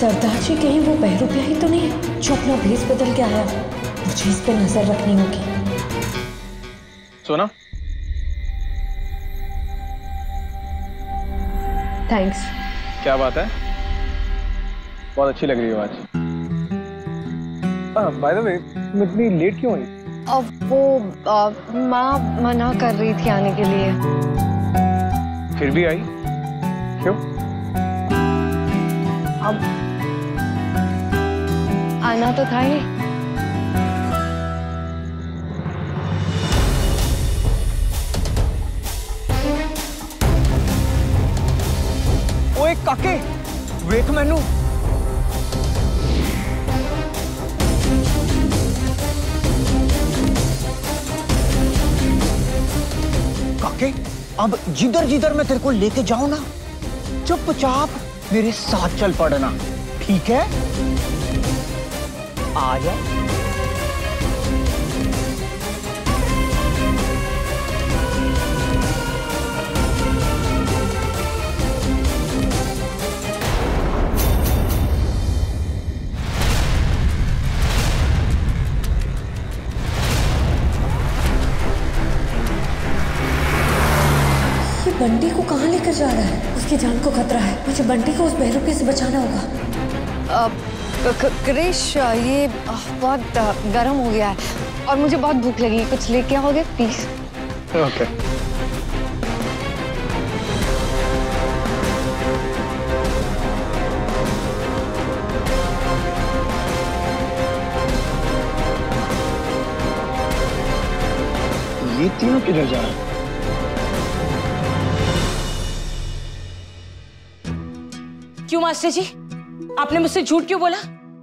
सरदार जी कहीं वो बहरूपिया ही तो नहीं है जो अपना भेस बदल के आया? मुझे इस पे नजर रखनी होगी। सोना, थैंक्स। क्या बात है, बहुत अच्छी लग रही हो आज। बाय द वे, तुम इतनी लेट क्यों आई? अब वो माँ मना कर रही थी आने के लिए। फिर भी आई क्यों? अब आना तो था ही। ओए काके, वेख मैनू। काके, अब जिधर जिधर मैं तेरे को लेके जाऊं ना, चुपचाप मेरे साथ चल पड़ना, ठीक है? आ जा। बंटी को कहाँ लेकर जा रहा है? उसकी जान को खतरा है। मुझे बंटी को उस बहरूपे से बचाना होगा। क्रिश, ये बहुत गर्म हो गया है और मुझे बहुत भूख लगी। कुछ लेके आओगे प्लीज? ओके। ये तीनों किधर जा रहे हैं? क्यों मास्टर जी, आपने मुझसे झूठ क्यों बोला?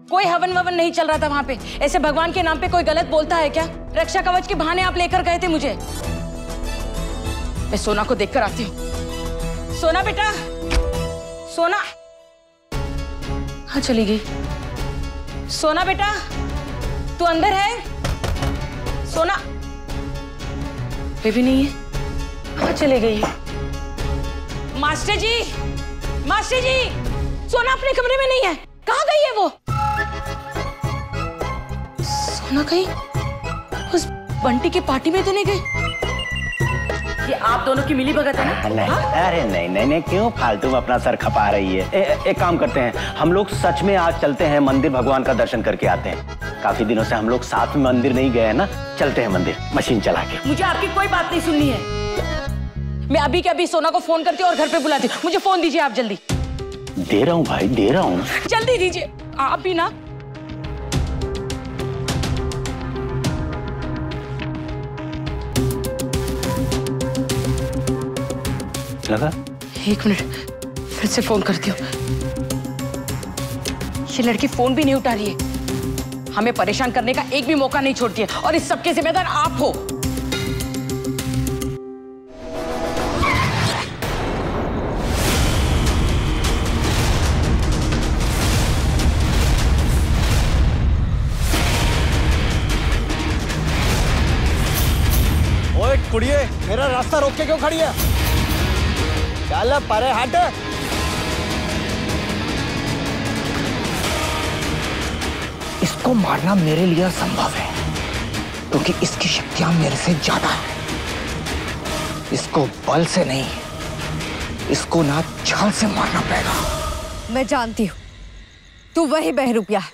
कोई हवन ववन नहीं चल रहा था वहां पे। ऐसे भगवान के नाम पे कोई गलत बोलता है क्या? रक्षा कवच के बहाने आप लेकर गए थे मुझे। मैं सोना को देखकर आती हूँ। सोना बेटा, सोना कहाँ चली गई? सोना बेटा, तू अंदर है? सोना भी नहीं है, कहाँ चले गई? मास्टर जी, मास्टर जी, सोना अपने कमरे में नहीं है। कहाँ गई है वो? सोना कहीं उस बंटी की पार्टी में तो नहीं गई? ये आप दोनों की मिली भगत है ना? नहीं, अरे नहीं नहीं नहीं, क्यों फालतू में अपना सर खपा रही है। एक काम करते हैं, हम लोग सच में आज चलते हैं मंदिर, भगवान का दर्शन करके आते हैं। काफी दिनों से हम लोग साथ में मंदिर नहीं गए हैं ना, चलते हैं मंदिर मशीन चला के। मुझे आपकी कोई बात नहीं सुननी है। मैं अभी के अभी सोना को फोन करती हूँ और घर पे बुलाती हूँ। मुझे फोन दीजिए आप जल्दी। दे रहा हूँ भाई, दे रहा हूँ। जल्दी दीजिए आप भी ना। लगा? एक मिनट, फिर से फोन करती हूँ। ये लड़की फोन भी नहीं उठा रही है। हमें परेशान करने का एक भी मौका नहीं छोड़ती है और इस सबके जिम्मेदार आप हो। ओए कुड़िए, मेरा रास्ता रोक के क्यों खड़ी है? चल परे हट। इसको मारना मेरे लिए असंभव है क्योंकि इसकी शक्तियां मेरे से ज्यादा है। इसको बल से नहीं, इसको ना छाल से मारना पड़ेगा। मैं जानती हूँ तू वही बहरूपिया है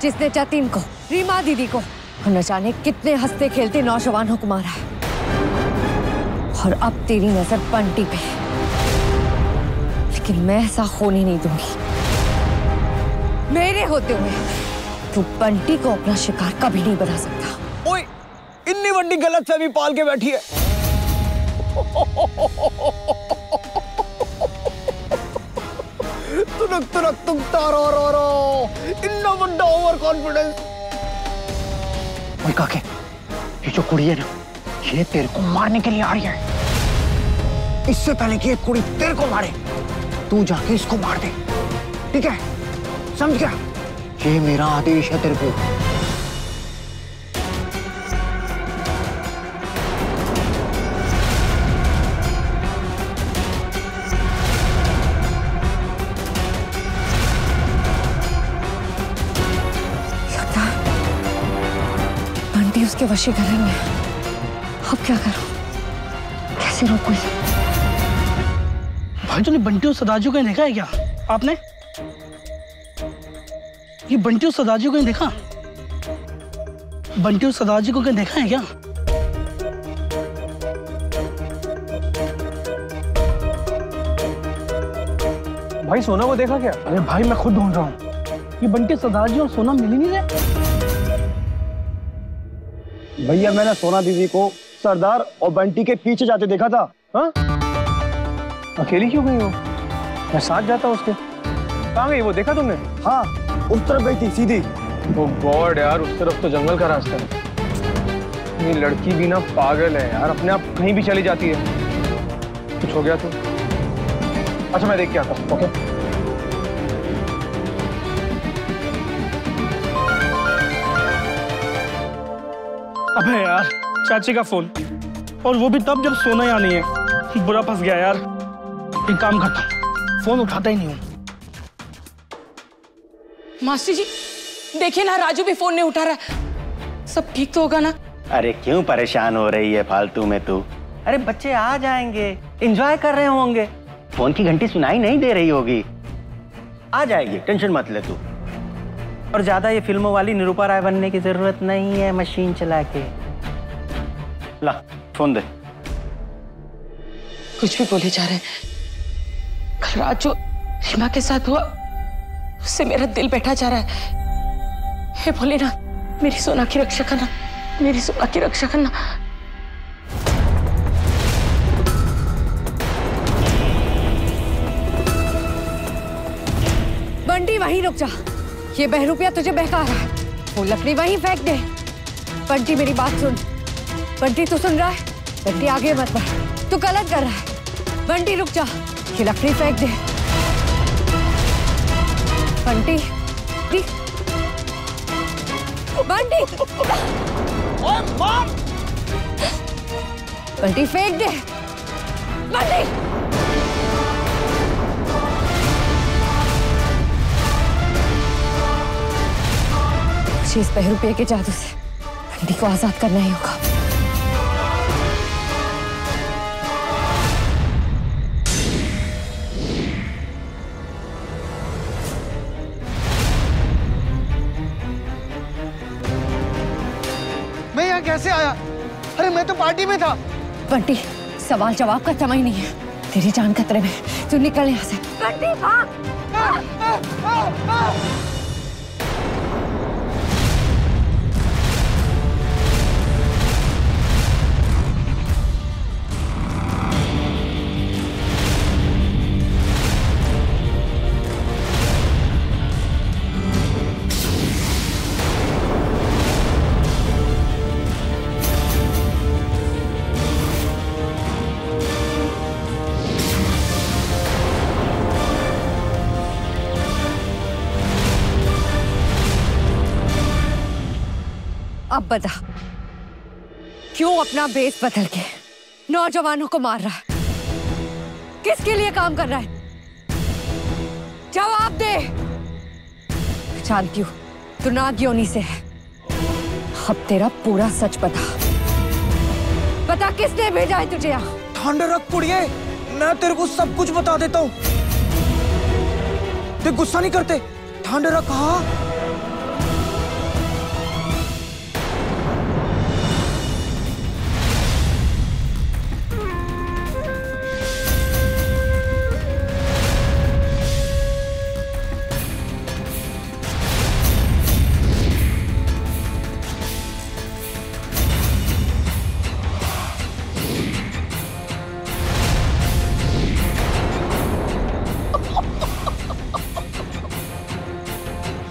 जिसने जतिन को, रीमा दीदी को और न जाने कितने हंसते खेलते नौजवानों को मारा है। और अब तेरी नजर बंटी पे है, लेकिन मैं ऐसा होने नहीं दूंगी। मेरे होते हुए तू बंटी को अपना शिकार कभी नहीं बना सकता। ओए, इतनी बड़ी गलतफहमी पाल के बैठी है। तुरक तुरक तुम तारो रो रो, इतना बड़ा ओवर कॉन्फिडेंस। ओए काके, ये जो कुड़ी है ना, ये तेरे को मारने के लिए आ रही है। इससे पहले कि ये कुड़ी तेरे को मारे, तू जाके इसको मार दे, ठीक है? समझ गया? ये मेरा आदेश है तेरे को। उसके वशीकरण में। अब क्या करूं? कैसे रोकूं इसे? भाई तूने बंटी और सदाजू को देखा है क्या आपने? ये बंटी और सदाजू को देखा? बंटी और सदाजू को देखा है क्या? भाई सोना को देखा क्या? अरे भाई मैं खुद ढूंढ रहा हूँ। ये बंटी सदाजू और सोना मिल ही नहीं रहे। भैया मैंने सोना दीदी को सरदार और बंटी के पीछे जाते देखा था। हाँ? अकेली क्यों गई हो? मैं साथ जाता उसके। कहाँ गई वो, देखा तुमने? हाँ, उस तरफ गई थी सीधी। ओह गॉड यार, उस तरफ तो जंगल का रास्ता है। ये लड़की भी ना पागल है यार, अपने आप कहीं भी चली जाती है। कुछ हो गया तो? अच्छा मैं देख के आता हूँ। ओके। अबे यार चाची का फोन, और वो भी तब जब सोना यहाँ नहीं है। बुरा फंस गया यार। एक काम करता हूँ, फोन उठाता ही नहीं हूँ। मास्टर जी देखिए ना, राजू भी फोन नहीं उठा रहा है। सब ठीक तो होगा ना? अरे क्यों परेशान हो रही है फालतू में तू? अरे बच्चे आ जाएंगे, एंजॉय कर रहे होंगे। फोन की घंटी सुनाई नहीं दे रही होगी, आ जाएगी, टेंशन मत ले तू। और ज्यादा ये फिल्मों वाली निरूपा राय बनने की जरूरत नहीं है, मशीन चला के। ला फोन दे। कुछ भी बोले जा रहे हैं। कल रात जो रीमा के साथ हुआ उससे मेरा दिल बैठा जा रहा है। हे भोलेनाथ, मेरी सोना की रक्षा करना, मेरी सोना की रक्षा करना। बंटी वहीं रुक जा, ये बहरूपिया तुझे बहका रहा है। वो लकड़ी वहीं फेंक दे। बंटी मेरी बात सुन। बंटी तू सुन रहा है? बंटी आगे मत बढ़, तू गलत कर रहा है। बंटी रुक जा, ये लकड़ी फेंक दे। बंटी दी बंटी, बंटी फेंक दे। बंटी मुझे इस बहरूपिया के जादू से बंटी को आजाद करना ही होगा। मैं यहाँ कैसे आया? अरे मैं तो पार्टी में था। बंटी सवाल जवाब का समय नहीं है, तेरी जान खतरे में, तू निकल यहाँ से। बंटी भाग। अब बता, क्यों अपना बेस बदल के नौजवानों को मार रहा है? किसके लिए काम कर रहा है? जवाब दे। जानती हूँ तू नागियोनी से है। अब तेरा पूरा सच बता किसने भेजा है तुझे यहाँ? ठंड रख पुड़िए, मैं तेरे को सब कुछ बता देता हूँ। ते गुस्सा नहीं करते? ठंड रख। हाँ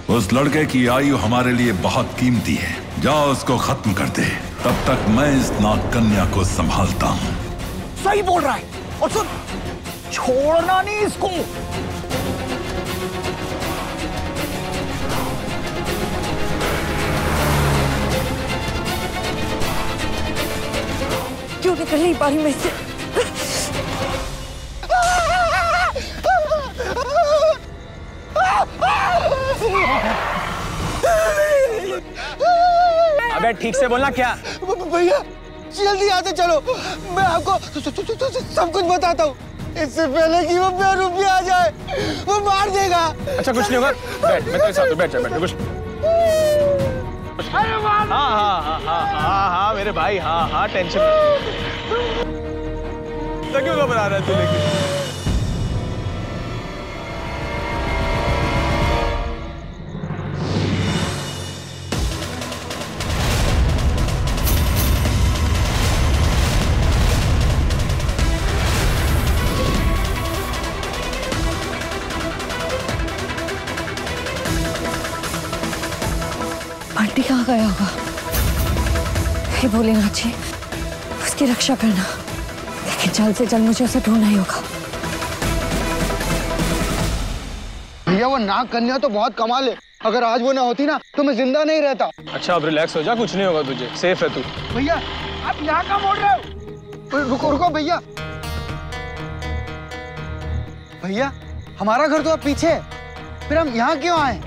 उस लड़के की आयु हमारे लिए बहुत कीमती है। जाओ उसको खत्म कर दे, तब तक मैं इस नागकन्या को संभालता हूँ। सही बोल रहा है। और सुन, छोड़ना नहीं इसको। क्यों निकल नहीं पा रही मैं इससे? अबे बैठ, ठीक से बोलना क्या? भैया जल्दी आते चलो, मैं आपको सब कुछ बताता हूँ। इससे पहले कि वो बेरुपया आ जाए, वो मार देगा। अच्छा कुछ नहीं होगा, बैठ, मैं तेरे साथ हूँ, बैठ जा, बैठ कुछ। हाँ मेरे भाई, हाँ टेंशन तो क्यों घबरा रहा है तू? लेकिन बंटी कहाँ गया होगा? हे भोलेनाथ जी, उसकी रक्षा करना, लेकिन जल्द से जल्द मुझे उसे ढूंढना ही होगा। भैया वो नाग कन्या तो बहुत कमाल है, अगर आज वो ना होती ना तो मैं जिंदा नहीं रहता। अच्छा अब रिलैक्स हो जा, कुछ नहीं होगा तुझे, सेफ है तू। भैया आप यहाँ कहाँ मोड़ रहे हो? रुको रुको भैया। भैया हमारा घर तो अब पीछे है, फिर हम यहाँ क्यों आए?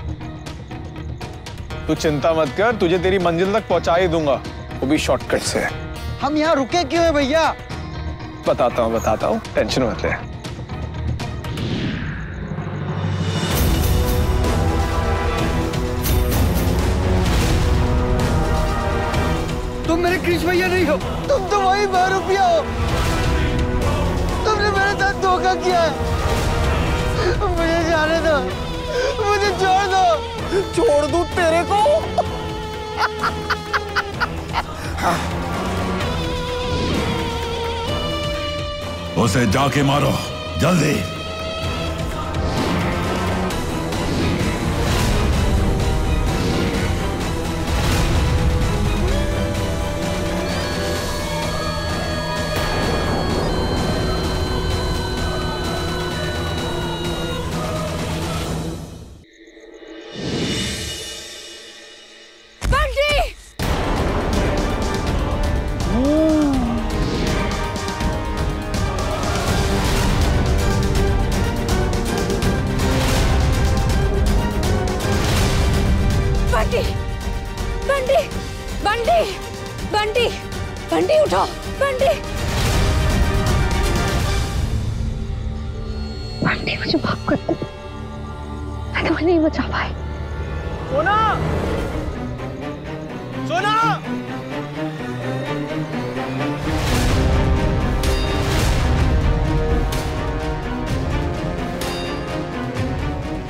तू चिंता मत कर, तुझे तेरी मंजिल तक पहुंचा ही दूंगा, वो भी शॉर्टकट से। हम यहाँ रुके क्यों है भैया? बताता हूँ, टेंशन मत ले। तुम मेरे कृष्ण भैया नहीं हो, तुम तो वही बेरुपया हो। तुमने मेरे साथ धोखा किया है। मुझे जाने दो, मुझे छोड़ दो। छोड़ दूं तेरे को? उसे जाके मारो जल्दी। बंटी उठो, बंटी मुझे माफ कर दो, मैं तुम्हें नहीं बचा पाई। सोना, सोना,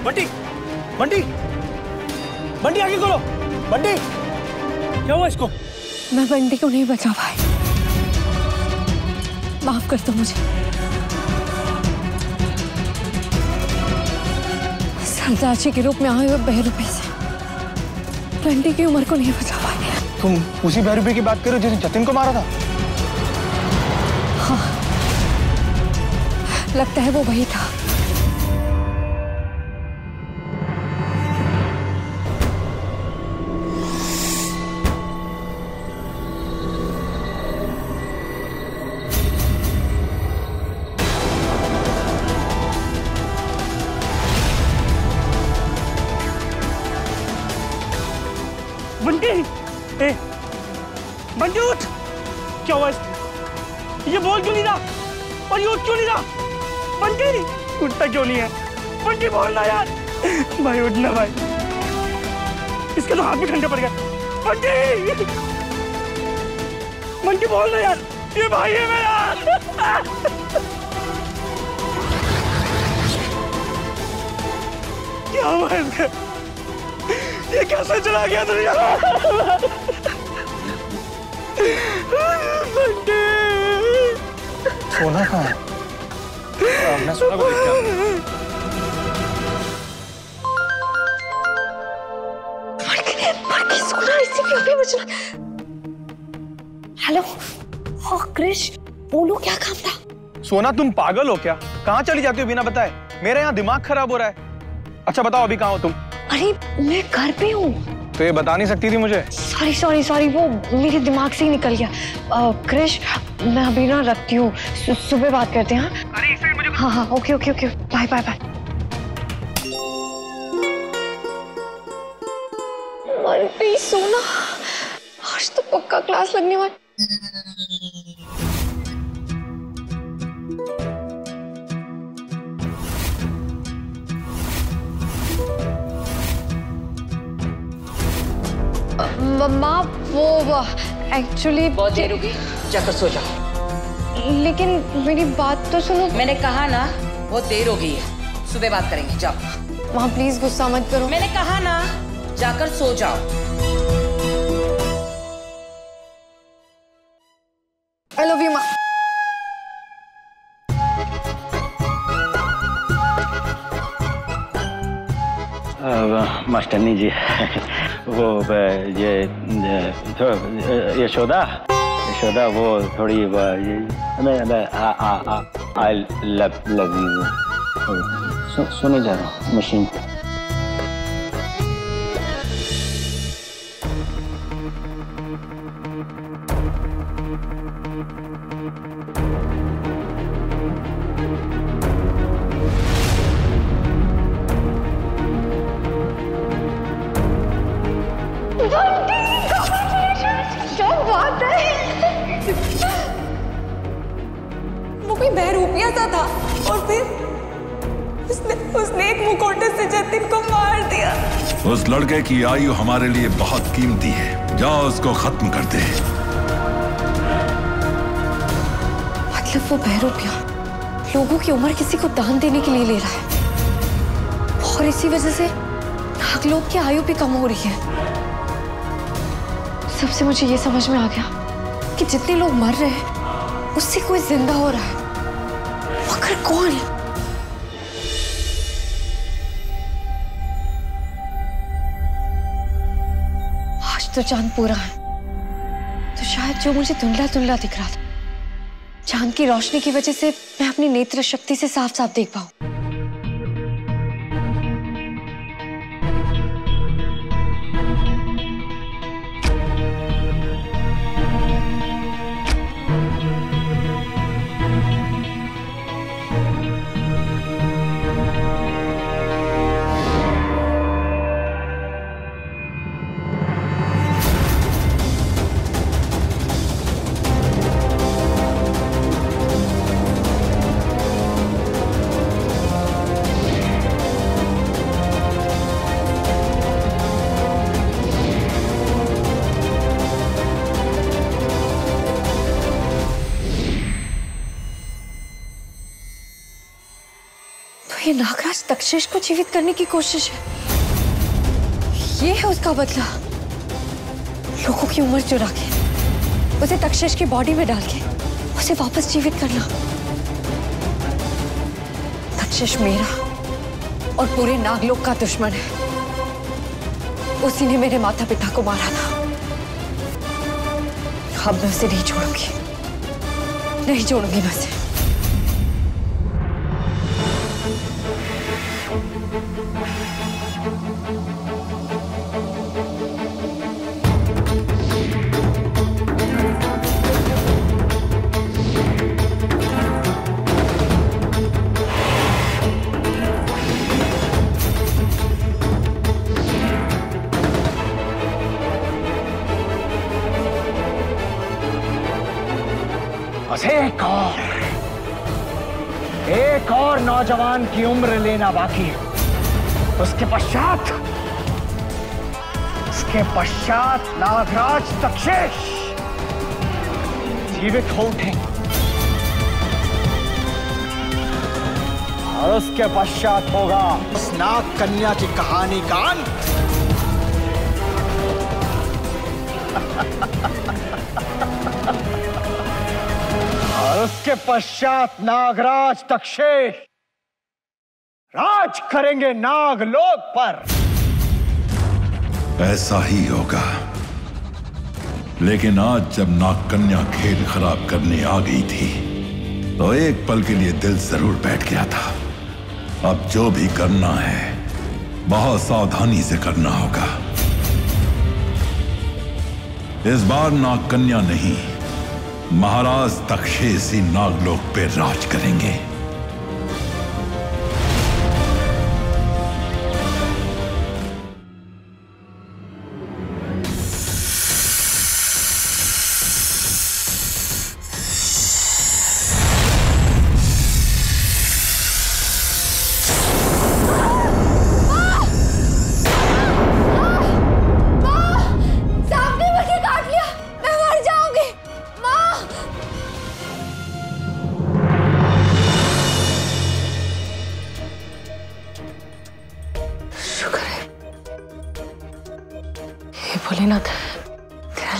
बंटी, बंटी, बंटी आगे खोलो, बंटी, क्या हुआ इसको? मैं बंटी को नहीं बचा पाई, माफ कर दो मुझे। सरदार जी के रूप में आए हुए बहरूपे से बंटी की उम्र को नहीं बचा पाई। तुम उसी बहरूपे की बात करो जिसने जतिन को मारा था? हाँ, लगता है वो वही था। बंटी, बंटी उठ! क्या हुआ? ये बोल क्यों नहीं रहा? और ये उठ क्यों नहीं रहा? बंटी उठता क्यों नहीं है? बंटी बोलना यार, भाई उठना भाई, इसके तो हाथ भी ठंडे पड़ गए। बंटी, बंटी बोलना यार, ये भाई है मेरा। क्या हुआ इसका? ये कैसे चला गया दुनिया? सोना कहाँ है? मैं सोना को देख के आता हूँ। हेलो, क्रिश, बोलो क्या काम था? सोना तुम पागल हो क्या? कहाँ चली जाती हो बिना बताए? मेरे यहाँ दिमाग खराब हो रहा है। अच्छा बताओ अभी कहाँ हो तुम? अरे मैं घर पे हूँ। तो ये बता नहीं सकती थी मुझे? सॉरी, वो मेरे दिमाग से ही निकल गया। क्रिश, मैं अभी ना रखती हूँ, सुबह बात करते हैं। अरे इस साइड मुझे। हाँ, ओके, बाय। बंटी सोना, आज पक्का क्लास लगने वाली। मम्मा वो एक्चुअली बहुत देर होगी, जाकर सो जाओ। लेकिन मेरी बात तो सुनो। मैंने कहा ना बहुत देर हो गई है, सुबह बात करेंगे, जाओ। माँ प्लीज गुस्सा मत करो। मैंने कहा ना जाकर सो जाओ। आई लव यू माँ। मास्टरनी जी वो ये यशोदा वो थोड़ी आई लव यू सुने जा रहा हूँ मशीन पे। क्या बात है। वो कोई बहरूपिया सा था और फिर उसने एक मुखौटे से जतिन को मार दिया। उस लड़के की आयु हमारे लिए बहुत कीमती है, जाओ उसको खत्म कर दे। मतलब वो बहरूपिया लोगों की उम्र किसी को दान देने के लिए ले रहा है और इसी वजह से नागलोक की आयु भी कम हो रही है। सबसे मुझे ये समझ में आ गया कि जितने लोग मर रहे हैं उससे कोई जिंदा हो रहा है, मगर कौन? आज तो चांद पूरा है, तो शायद जो मुझे धुंधला धुंधला दिख रहा था, चांद की रोशनी की वजह से मैं अपनी नेत्र शक्ति से साफ साफ देख पाऊं। ये नागराज तक्षेश को जीवित करने की कोशिश है। ये है उसका बदला। लोगों की उम्र चुरा के उसे तक्षेश की बॉडी में डाल के उसे वापस जीवित करना। तक्षेश मेरा और पूरे नागलोक का दुश्मन है। उसी ने मेरे माता पिता को मारा था। अब मैं उसे नहीं छोड़ूंगी, नहीं छोड़ूंगी मैं उसे। एक और नौजवान की उम्र लेना बाकी है। उसके पश्चात नागराज तक्षेश जीवित हो उठेंगे और उसके पश्चात होगा उस नाग कन्या की कहानी का अंत। और उसके पश्चात नागराज तक्षेश राज करेंगे नागलोक पर। ऐसा ही होगा, लेकिन आज जब नागकन्या खेल खराब करने आ गई थी तो एक पल के लिए दिल जरूर बैठ गया था। अब जो भी करना है बहुत सावधानी से करना होगा। इस बार नागकन्या नहीं, महाराज तक्षेश ही नागलोक पे राज करेंगे।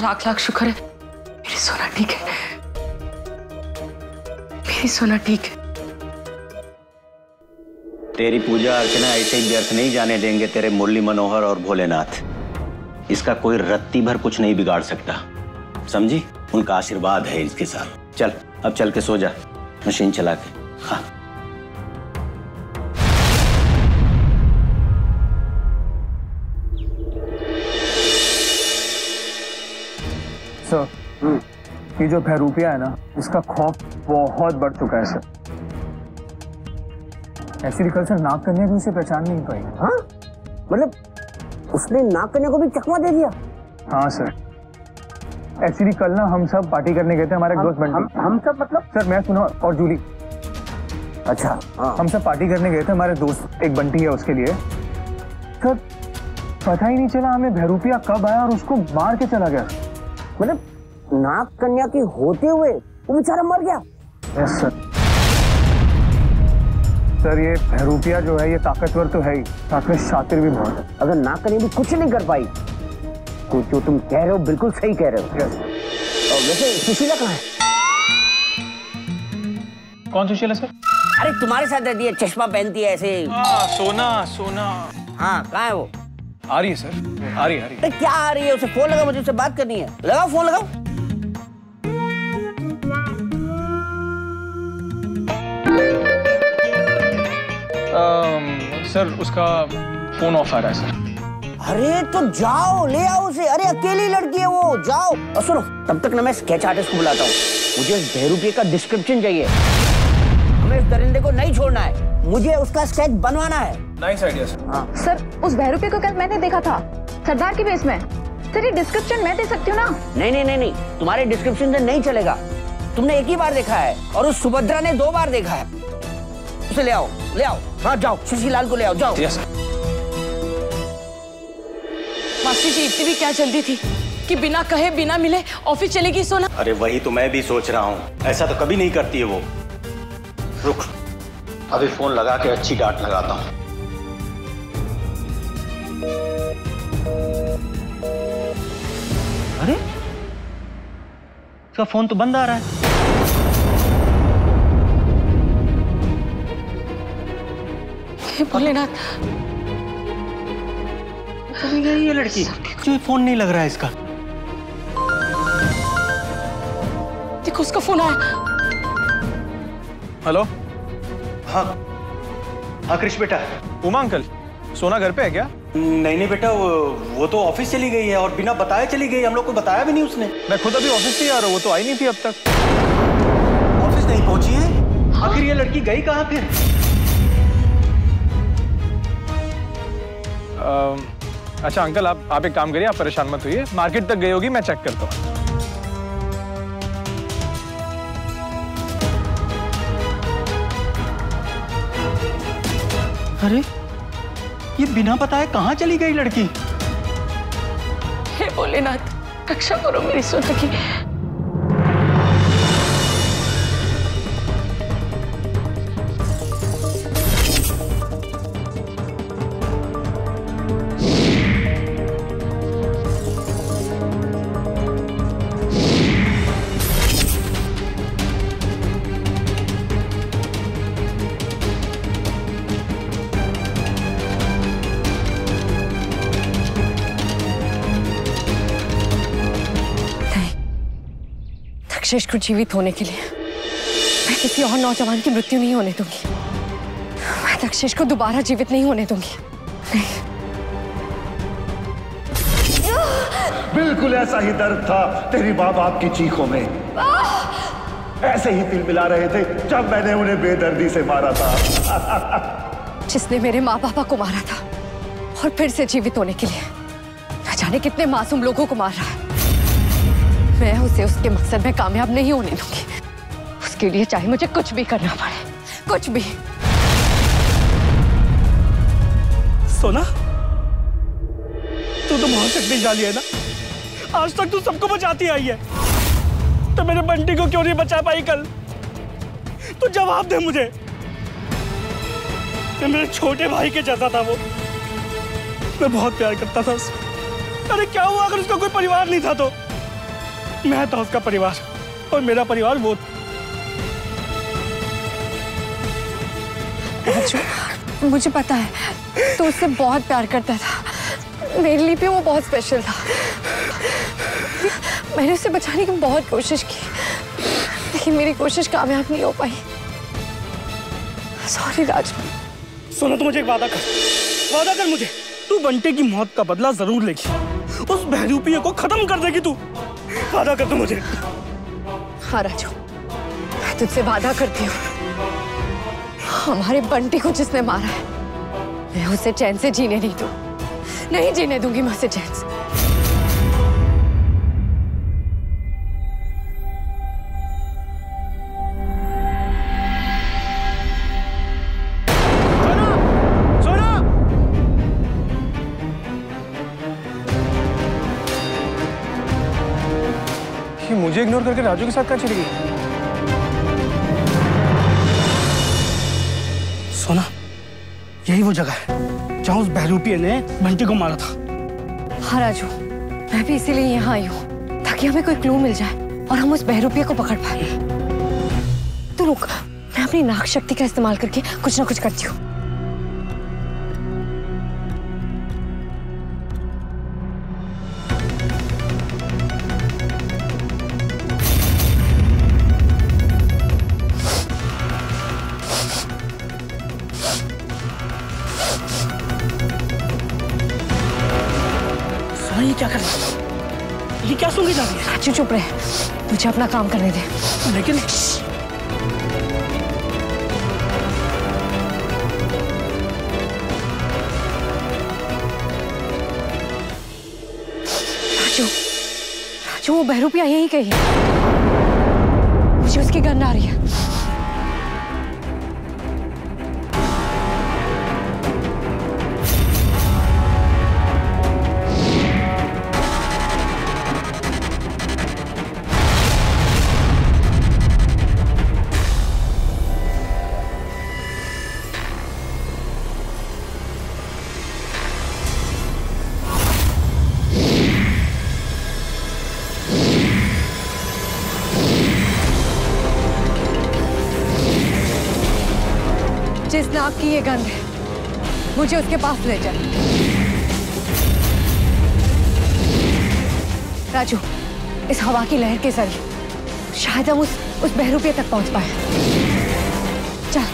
लाख लाख शुक्र है मेरी सोना ठीक है, मेरी सोना ठीक है। तेरी पूजा अर्चना ऐसे ही व्यर्थ नहीं जाने देंगे तेरे मुरली मनोहर और भोलेनाथ। इसका कोई रत्ती भर कुछ नहीं बिगाड़ सकता, समझी? उनका आशीर्वाद है इसके साथ। चल अब चल के सो जा मशीन चला के। हाँ सर, ये जो बहरूपिया है ना, इसका खौफ बहुत बढ़ चुका है सर। ऐसी कल सर नाग कन्या भी उसे पहचान नहीं पाई। हाँ? मतलब उसने नाग कन्या को भी चकमा दे दिया? हाँ सर, एक्चुअली कल ना हम सब पार्टी करने गए थे, हमारे दोस्त बंटी। हम सब मतलब? सर मैं सुना, और जूली। अच्छा हाँ। हम सब पार्टी करने गए थे, हमारे दोस्त एक बंटी है उसके लिए। सर पता ही नहीं चला हमें बहरूपिया कब आया और उसको मार के चला गया। मतलब नाग कन्या की होते हुए वो बेचारा मर गया? Yes sir. सर ये बहरूपिया जो है ये ताकतवर तो है ही, साथ में शातिर भी बहुत है। अगर नाग कन्या भी कुछ नहीं कर पाई तो जो तुम कह रहे हो बिल्कुल सही कह रहे हो। यस। और वैसे सुशीला कहाँ है? कौन सुशीला सर? अरे तुम्हारे साथ रहती है, चश्मा पहनती है ऐसे। सोना सोना। हाँ कहाँ है वो? आ रही है सर, आ रही है। अरे क्या आ रही है? उसे फोन लगाओ, मुझे उससे बात करनी है। लगाओ फोन लगाओ। सर उसका फोन ऑफ आ रहा है सर। अरे तो जाओ ले आओ उसे। अरे अकेली लड़की है वो, जाओ। और सुनो, तब तक ना मैं स्केच आर्टिस्ट को बुलाता हूँ। मुझे इस बहरूपिये का डिस्क्रिप्शन चाहिए। हमें इस दरिंदे को नहीं छोड़ना है, मुझे उसका स्केच बनवाना है। Nice idea sir. हाँ सर उस बहरूपिये को कल मैंने देखा था सरदार की बेस में। सर ये डिस्क्रिप्शन मैं दे सकती हूँ ना? नहीं नहीं नहीं नहीं, तुम्हारे डिस्क्रिप्शन से नहीं चलेगा। तुमने एक ही बार देखा है और उस सुभद्रा ने 2 बार देखा है। उसे ले आओ, ले आओ। हाँ जाओ, शशिलाल को ले आओ, जाओ। Yes sir. मास्टर जी इतनी भी क्या जल्दी थी कि बिना कहे बिना मिले ऑफिस चलेगी सोना? अरे वही तो मैं भी सोच रहा हूँ, ऐसा तो कभी नहीं करती है वो। रुक, अभी फोन लगा के अच्छी डांट लगाता हूँ। अरे इसका फोन तो बंद आ रहा है। भोलेनाथ, ये लड़की क्यों फोन नहीं लग रहा है इसका? देखो उसका फोन आया। हेलो। हाँ हाँ कृष्ण बेटा। उमा अंकल, सोना घर पे है क्या? नहीं बेटा, वो तो ऑफिस चली गई है और बिना बताए चली गई। हम लोग को बताया भी नहीं उसने। मैं खुद अभी ऑफिस से ही आ रहा हूँ, वो तो आई नहीं थी अब तक। ऑफिस नहीं पहुंची है? आखिर ये लड़की गई कहाँ फिर? अच्छा अंकल, आप एक काम करिए, आप परेशान मत होइए, मार्केट तक गई होगी, मैं चेक करता हूँ। अरे ये बिना बताए कहाँ चली गई लड़की? हे भोलेनाथ, रक्षा करो मेरी सोना की। दक्षेश को जीवित होने के लिए मैं किसी और नौजवान की मृत्यु नहीं होने दूंगी। मैं दक्षेश को दोबारा जीवित नहीं होने दूंगी। नहीं। बिल्कुल ऐसा ही दर्द था तेरी माँ बाप की चीखों में। ऐसे ही तिलमिला रहे थे जब मैंने उन्हें बेदर्दी से मारा था। जिसने मेरे माँ पापा को मारा था और फिर से जीवित होने के लिए न जाने कितने मासूम लोगों को मार रहा है, मैं उसे उसके मकसद में कामयाब नहीं होने दूंगी। उसके लिए चाहे मुझे कुछ भी करना पड़े, कुछ भी। सोना, तू तो बहुत शक्तिशाली है ना। आज तक तू सबको बचाती आई है, तो मेरे बंटी को क्यों नहीं बचा पाई कल? तू जवाब दे मुझे। कि मेरे छोटे भाई के जैसा था वो, मैं बहुत प्यार करता था उससे। अरे क्या हुआ अगर उसका कोई परिवार नहीं था तो? मैं था उसका परिवार और मेरा परिवार वो। राजू, मुझे पता है तो उससे बहुत प्यार करता था। मेरे लिए भी वो बहुत स्पेशल था। मैंने उसे बचाने की बहुत कोशिश की, लेकिन मेरी कोशिश कामयाब नहीं हो पाई। सॉरी राजू। सोना, तू मुझे एक वादा कर मुझे, तू बंटे की मौत का बदला जरूर लेगी, उस बहरूपिये को खत्म कर देगी तू। वादा कर तू मुझे। हाँ राजू, मैं तुझसे वादा करती हूँ, हमारे बंटे को जिसने मारा है, मैं उसे चैन से जीने नहीं जीने दूंगी मैं उसे चैन से। मुझे इग्नोर करके राजू के साथ कहाँ चली गई? सोना, यही वो जगह है जहाँ उस बहरूपिये ने बंटी को मारा था। हाँ राजू, मैं भी इसीलिए यहाँ आई हूँ ताकि हमें कोई क्लू मिल जाए और हम उस बहरूपिये को पकड़ पाए। तो रुक, मैं अपनी नाक शक्ति का इस्तेमाल करके कुछ ना कुछ करती हूँ। ये क्या कर रही है? ये क्या सुन जा रही है? राजू चुप रहे, मुझे अपना काम करने दे। लेकिन राजू वो बहरूपिया यहीं कहीं है। मुझे उसकी गंध आ रही है। जिस नाग की ये गंध है, मुझे उसके पास ले जाए। राजू, इस हवा की लहर के जरिए शायद हम उस बहरूपिये तक पहुंच पाए। चल।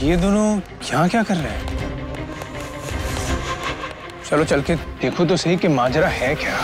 ये दोनों यहाँ क्या कर रहे हैं? चलो चल के देखो तो सही कि माजरा है क्या।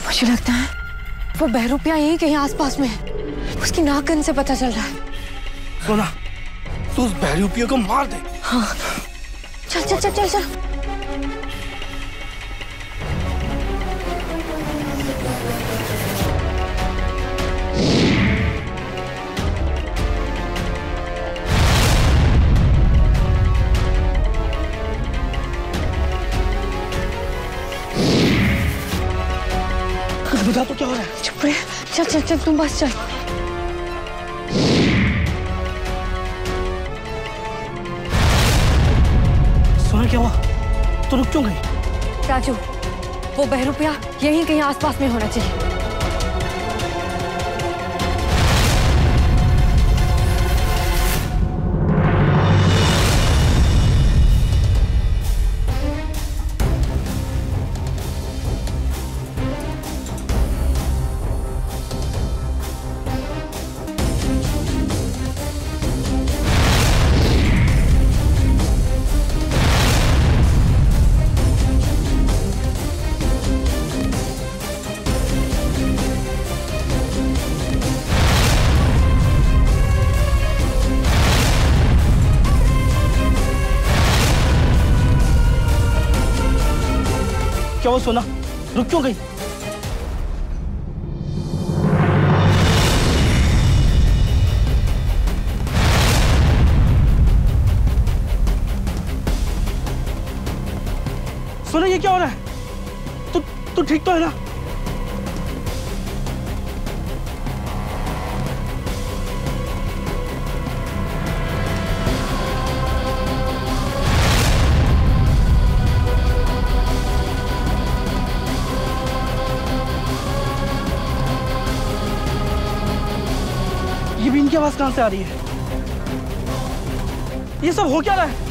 मुझे लगता है वो बहरूपिया यहीं कहीं आसपास में है। उसकी नाक गंध से पता चल रहा है। सोना, तू उस बहरूपिये को मार दे। हाँ, चल चल चल चल चल। बता तो क्या हो रहा है? चुप रहे। चल चल चल, तुम बस चल। सोना, क्या हुआ? तो रुक क्यों गई? राजू, वो बहरूपिया यहीं कहीं आसपास में होना चाहिए। क्या वो सोना रुक क्यों गई? सोना ये क्या हो रहा है? तू ठीक तो है ना? ये भी इनकी आवाज कहां से आ रही है? ये सब हो क्या रहा है?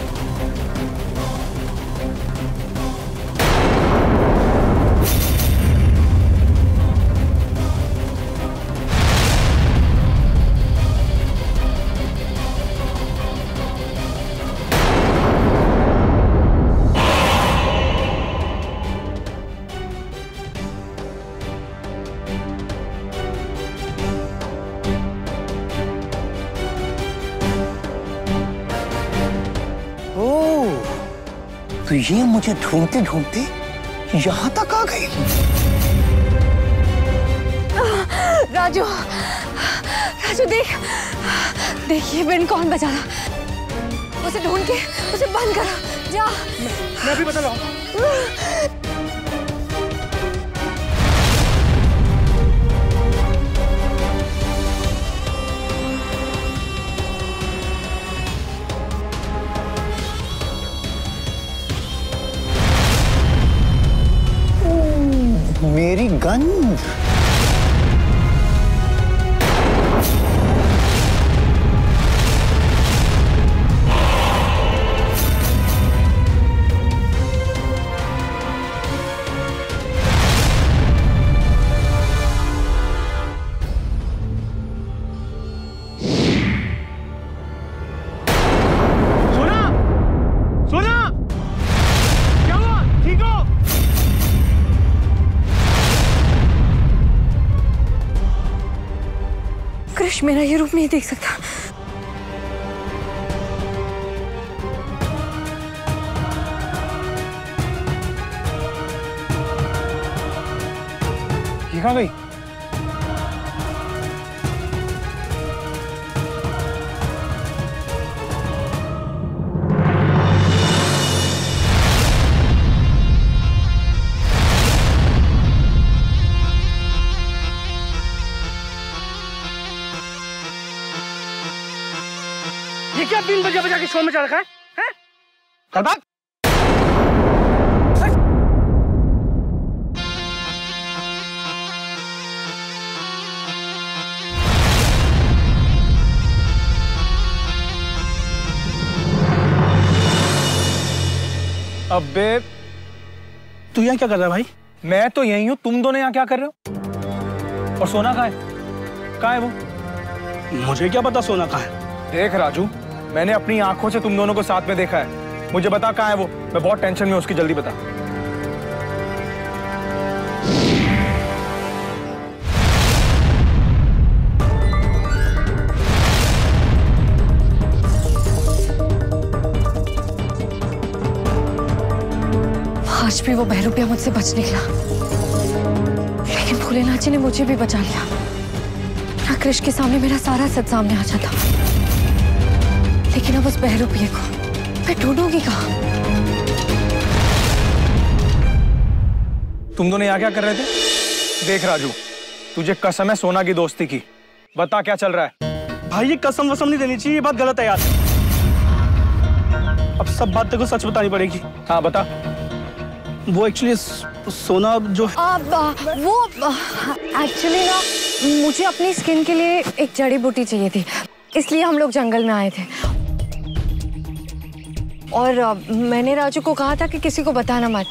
तो ये मुझे ढूंढते ढूंढते यहां तक आ गई। राजू, राजू देख, देखिए बिन कौन बचा रहा। उसे ढूंढ के उसे बंद करो, जा। मैं भी बता रहा हूं। मेरी गन। कृष मेरा ये रूप नहीं देख सकता। ये कहाँ गई? ये क्या 3 बजे बजा के शो में चल रखा है? चल भाग। अबे तू यहाँ क्या कर रहा है भाई? मैं तो यही हूँ, तुम दोनों यहाँ क्या कर रहे हो? और सोना कहाँ है? कहाँ है वो? मुझे क्या पता सोना कहाँ है? देख राजू, मैंने अपनी आंखों से तुम दोनों को साथ में देखा है। मुझे बता कहाँ है वो? मैं बहुत टेंशन में हूं, उसकी जल्दी बता। आज भी वो बहरूपिया मुझसे बच निकला, लेकिन भोलेनाथ जी ने मुझे भी बचा लिया। ना कृष के सामने मेरा सारा सच सामने आ जाता, लेकिन अब उस बहरूपिये को मैं ढूंढूंगी कहाँ? तुम दोनों यहाँ क्या कर रहे थे? देख राजू, तुझे कसम है सोना की दोस्ती की, बता क्या चल रहा है? भाई ये कसम वसम नहीं देनी चाहिए, ये बात गलत है यार। अब सब बात तेरे को सच बतानी पड़ेगी। हाँ बता। वो एक्चुअली सोना जो वो एक्चुअली ना मुझे अपनी स्किन के लिए एक जड़ी बूटी चाहिए थी, इसलिए हम लोग जंगल में आए थे। और मैंने राजू को कहा था कि किसी को बताना मत,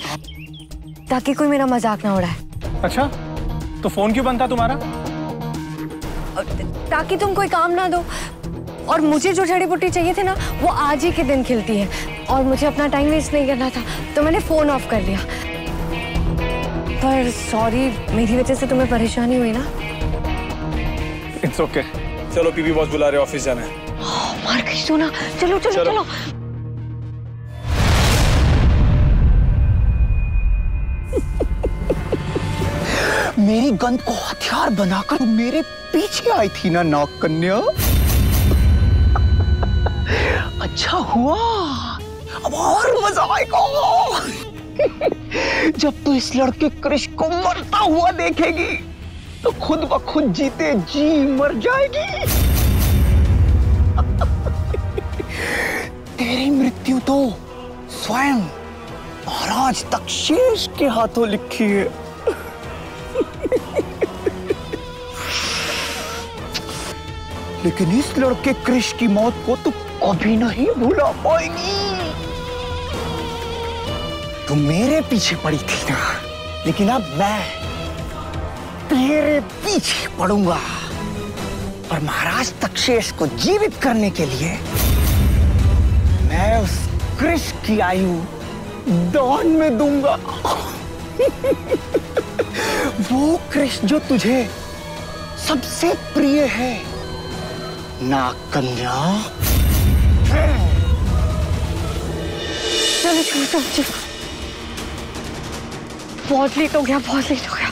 ताकि कोई मेरा मजाक ना उड़ाए। अच्छा, तो फोन क्यों बंद था तुम्हारा? ताकि तुम कोई काम ना दो। और मुझे जो जड़ी बूटी चाहिए थी ना, वो आज ही के दिन खिलती है, और मुझे अपना टाइम वेस्ट नहीं करना था, तो मैंने फोन ऑफ कर लिया। पर सॉरी, मेरी वजह से तुम्हें परेशानी हुई ना? It's okay. चलो पीपी बॉस बुला रहे, ऑफिस जाना है। मार गई सोना, चलो चलो चलो। मेरी गंध को हथियार बनाकर तुम मेरे पीछे आई थी ना नाग कन्या। अच्छा हुआ, अब और मजा आएगा जब तू इस लड़के कृष को मरता हुआ देखेगी तो खुद ब खुद जीते जी मर जाएगी। तेरी मृत्यु तो स्वयं महाराज तक्षेश के हाथों लिखी है। लेकिन इस लड़के कृष की मौत को तू कभी नहीं भुला पाएगी। तू मेरे पीछे पड़ी थी ना, लेकिन अब मैं तेरे पीछे पड़ूंगा और महाराज तक्षेश को जीवित करने के लिए मैं उस कृष की आयु दान में दूंगा। वो कृष जो तुझे सबसे प्रिय है नाग कन्या। चलो चलो चलो चलो, बहुत लेट हो गया, बहुत लेट हो गया।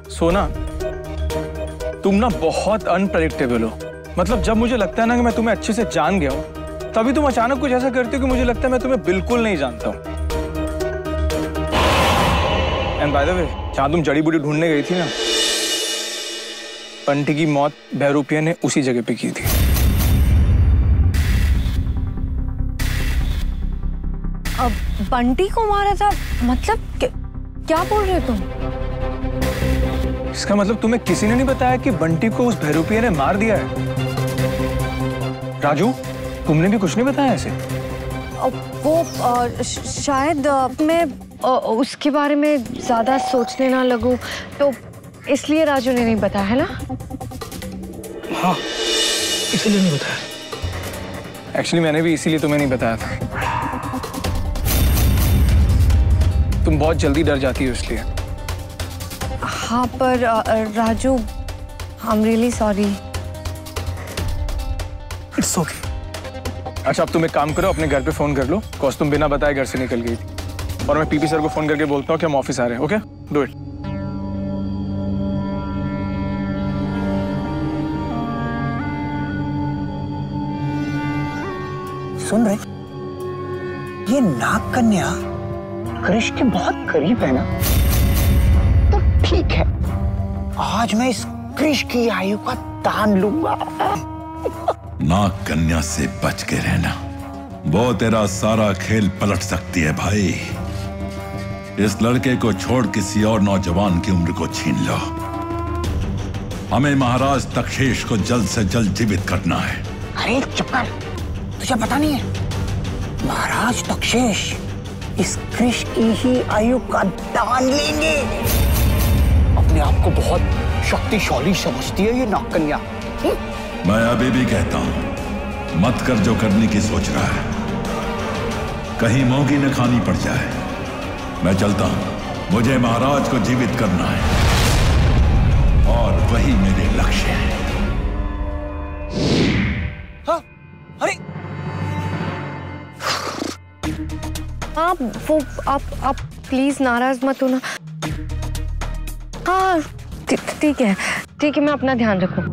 सोना, तुम ना बहुत अनप्रेडिक्टेबल हो। मतलब जब मुझे लगता है ना कि मैं तुम्हें अच्छे से जान गया हूं, तभी तुम अचानक कुछ ऐसा करती हो कि मुझे लगता है मैं तुम्हें बिल्कुल नहीं जानता हूं। एंड बाय द वे, जहां तुम जड़ी बूटी ढूंढने गई थी ना, बंटी की मौत बहरूपिया ने उसी जगह पे की थी। अब बंटी को मारा था? मतलब क्या बोल रहे हो तुम? इसका मतलब तुम्हें किसी ने नहीं बताया कि बंटी को उस बहरूपिया ने मार दिया है? राजू, तुमने भी कुछ नहीं बताया ऐसे? वो शायद मैं उसके बारे में ज्यादा सोचने ना लगूं, तो इसलिए राजू ने नहीं बताया, है ना? हाँ, इसलिए नहीं बताया। एक्चुअली मैंने भी इसीलिए तुम्हें नहीं बताया था। तुम बहुत जल्दी डर जाती हो इसलिए। हाँ, पर Raju, I am really sorry. It's okay. अच्छा, अब तुम एक काम करो, अपने घर पे फोन कर लो, बिकॉज़ तुम बिना बताए घर से निकल गई थी। और मैं पीपी सर को फोन करके बोलता हूँ कि हम ऑफिस आ रहे हैं। Okay, do it. सुन रहे, ये नाग कन्या कृष के बहुत करीब है ना, तो ठीक है, आज मैं इस कृष की आयु का दान लूंगा। नाग कन्या से बच के रहना, वो तेरा सारा खेल पलट सकती है भाई। इस लड़के को छोड़ किसी और नौजवान की उम्र को छीन लो। हमें महाराज तक्षेश को जल्द से जल्द जीवित करना है। अरे चुप कर, तुझे पता नहीं है, महाराज तक्षेश इस कृष की ही आयु का दान लेंगे। अपने आप को बहुत शक्तिशाली समझती है ये नाग कन्या। मैं अभी भी कहता हूं, मत कर जो करने की सोच रहा है, कहीं मोगी न खानी पड़ जाए। मैं चलता हूं, मुझे महाराज को जीवित करना है और वही मेरे लक्ष्य है। हाँ, अरे आप प्लीज नाराज मत होना। हाँ ठीक है, ठीक है, मैं अपना ध्यान रखूं।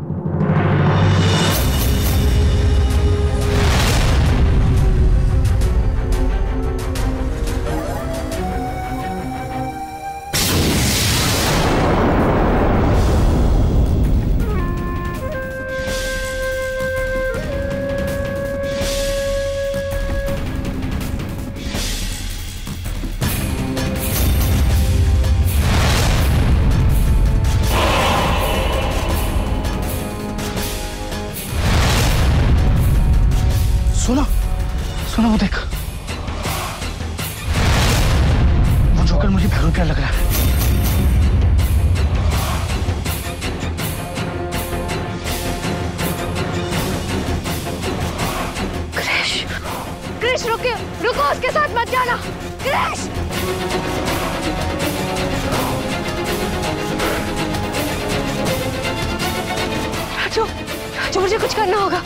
सुनो सुनो, वो देख, वो जोकर मुझे भैरूपिया लग रहा है। क्रिश रुको, रुको, उसके साथ मत जाना। क्रिश! राजू, राजू, मुझे कुछ करना होगा।